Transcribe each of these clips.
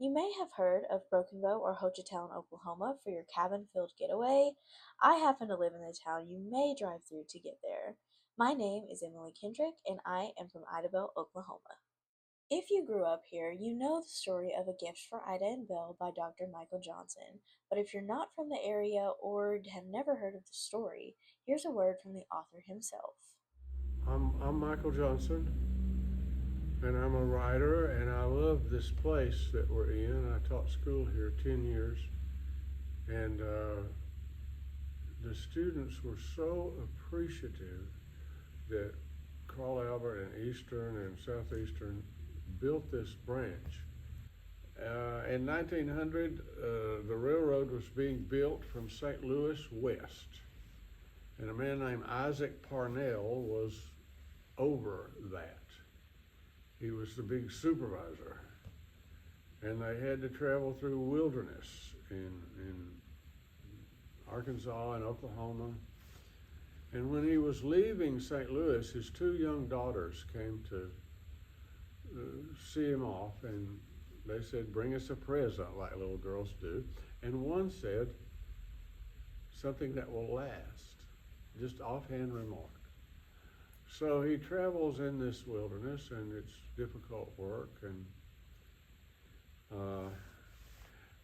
You may have heard of Broken Bow or Hochatown, Oklahoma for your cabin-filled getaway. I happen to live in the town you may drive through to get there. My name is Emily Kendrick, and I am from Idabel, Oklahoma. If you grew up here, you know the story of A Gift for Ida and Belle by Dr. Michael Johnson. But if you're not from the area or have never heard of the story, here's a word from the author himself. I'm Michael Johnson, and I'm a writer, and I love this place that we're in. I taught school here 10 years, and the students were so appreciative that Carl Albert and Eastern and Southeastern built this branch. In 1900, the railroad was being built from St. Louis west, and a man named Isaac Parnell was over that. He was the big supervisor, and they had to travel through wilderness in Arkansas and Oklahoma. And when he was leaving St. Louis, his two young daughters came to see him off, and they said, "Bring us a present," like little girls do. And one said, "Something that will last," just offhand remark. So he travels in this wilderness, and it's difficult work, and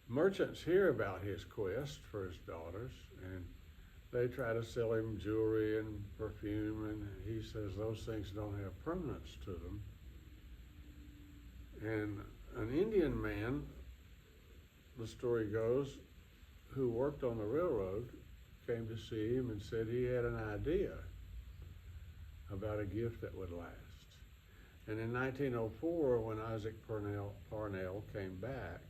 merchants hear about his quest for his daughters, and they try to sell him jewelry and perfume, and he says those things don't have permanence to them. And an Indian man, the story goes, who worked on the railroad, came to see him and said he had an idea about a gift that would last. And in 1904, when Isaac Parnell came back,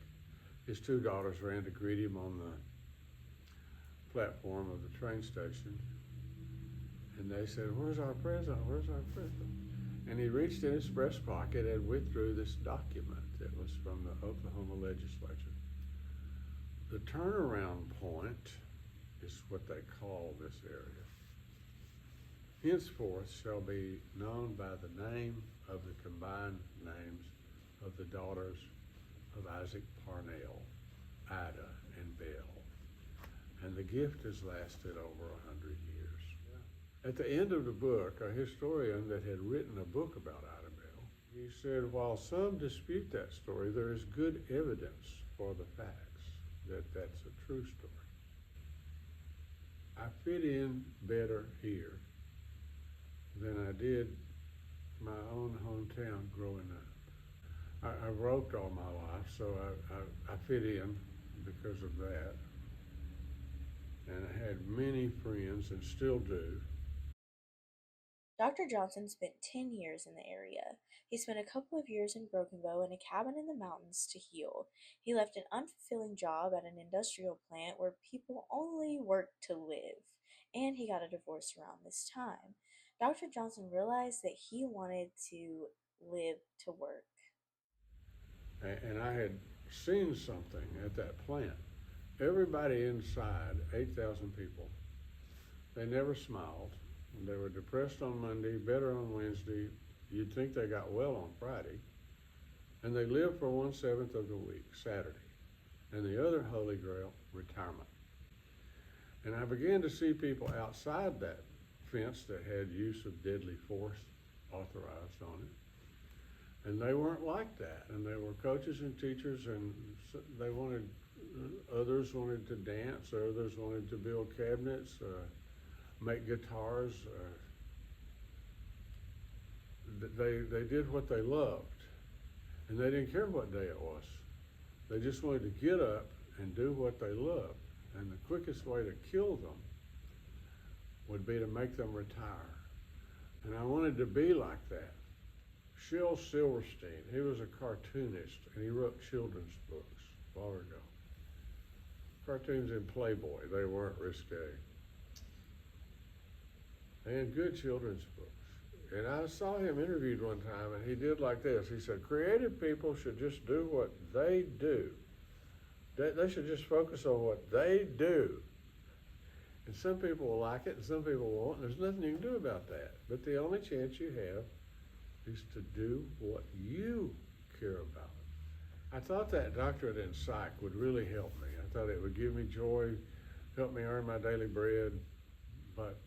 his two daughters ran to greet him on the platform of the train station. And they said, "Where's our present? Where's our present?" And he reached in his breast pocket and withdrew this document that was from the Oklahoma legislature. The turnaround point is what they call this area. Henceforth shall be known by the name of the combined names of the daughters of Isaac Parnell, Ida and Belle. And the gift has lasted over 100 years. At the end of the book, a historian that had written a book about Ida Belle, he said, while some dispute that story, there is good evidence for the facts that that's a true story. I fit in better here than I did my own hometown growing up. I roped all my life, so I fit in because of that. And I had many friends and still do. Dr. Johnson spent 10 years in the area. He spent a couple of years in Broken Bow in a cabin in the mountains to heal. He left an unfulfilling job at an industrial plant where people only worked to live, and he got a divorce around this time. Dr. Johnson realized that he wanted to live to work. And I had seen something at that plant. Everybody inside, 8,000 people, they never smiled. They were depressed on Monday, better on Wednesday. You'd think they got well on Friday. And they lived for 1/7 of the week, Saturday. And the other holy grail, retirement. And I began to see people outside that fence that had use of deadly force authorized on it. And they weren't like that. And they were coaches and teachers, and they wanted, others wanted to dance, others wanted to build cabinets, make guitars. They did what they loved, and they didn't care what day it was. They just wanted to get up and do what they loved. And the quickest way to kill them would be to make them retire. And I wanted to be like that. Shel Silverstein, he was a cartoonist, and he wrote children's books long ago. Cartoons in Playboy, they weren't risque. And good children's books. And I saw him interviewed one time, and he did like this. He said, creative people should just do what they do. They should just focus on what they do. And some people will like it, and some people won't. There's nothing you can do about that. But the only chance you have is to do what you care about. I thought that doctorate in psych would really help me. I thought it would give me joy, help me earn my daily bread, but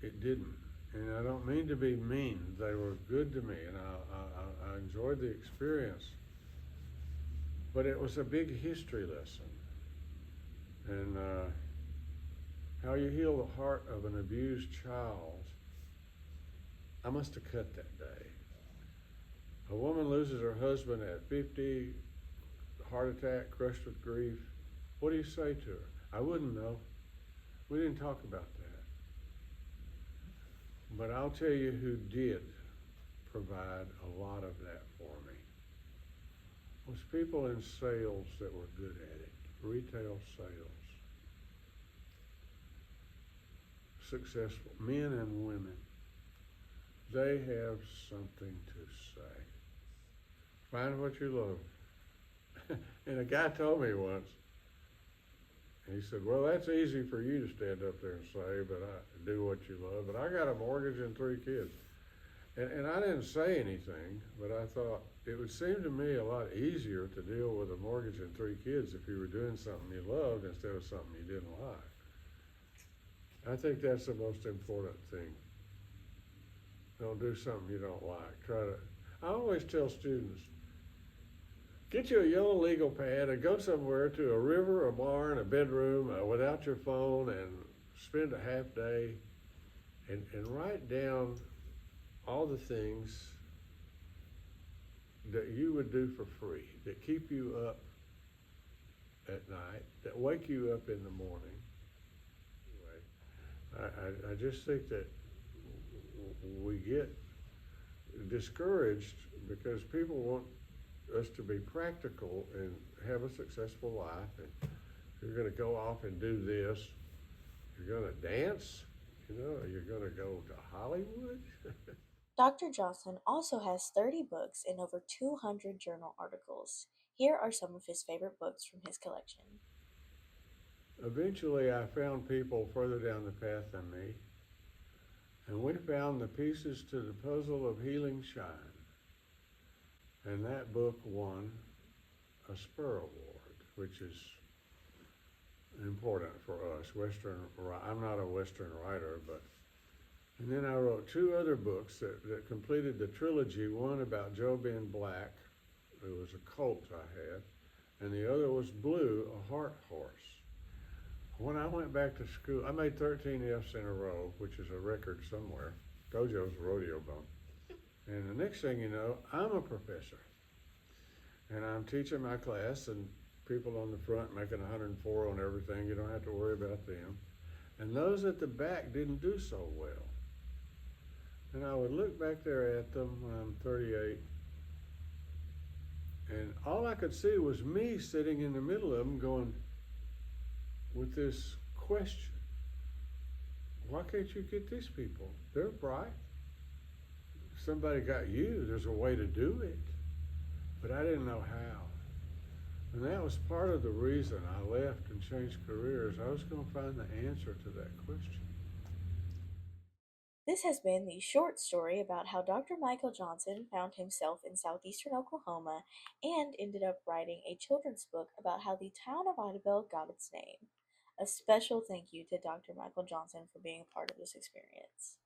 it didn't. And I don't mean to be mean. They were good to me, and I enjoyed the experience. But it was a big history lesson. And how you heal the heart of an abused child, I must have cut that day. A woman loses her husband at 50, heart attack, crushed with grief. What do you say to her? I wouldn't know. We didn't talk about that. But I'll tell you who did provide a lot of that for me. It was people in sales that were good at it, retail sales. Successful men and women. They have something to say. Find what you love. And a guy told me once, he said, well, that's easy for you to stand up there and say, but I do what you love. But I got a mortgage and 3 kids. And I didn't say anything, but I thought it would seem to me a lot easier to deal with a mortgage and 3 kids if you were doing something you loved instead of something you didn't like. I think that's the most important thing. Don't do something you don't like. I always tell students, get you a yellow legal pad and go somewhere to a river, a barn, a bedroom without your phone and spend a half day and write down all the things that you would do for free, that keep you up at night, that wake you up in the morning. Anyway, I just think that we get discouraged because people want us to be practical and have a successful life, and you're going to go off and do this, you're going to dance, you're going to go to Hollywood. Dr. Johnson also has 30 books and over 200 journal articles. Here are some of his favorite books from his collection. Eventually I found people further down the path than me, and we found the pieces to the puzzle of healing shine. And that book won a Spur Award, which is important for us. I'm not a Western writer, and then I wrote 2 other books that completed the trilogy, one about Joe Ben Black, who was a colt I had, and the other was Blue, a heart horse. When I went back to school, I made 13 F's in a row, which is a record somewhere. Gojo's rodeo bum. And the next thing you know, I'm a professor. And I'm teaching my class, and people on the front making 104 on everything. You don't have to worry about them. And those at the back didn't do so well. And I would look back there at them when I'm 38, and all I could see was me sitting in the middle of them going with this question. Why can't you get these people? They're bright. Somebody got you. There's a way to do it. But I didn't know how. And that was part of the reason I left and changed careers. I was going to find the answer to that question. This has been the short story about how Dr. Michael Johnson found himself in southeastern Oklahoma and ended up writing a children's book about how the town of Idabel got its name. A special thank you to Dr. Michael Johnson for being a part of this experience.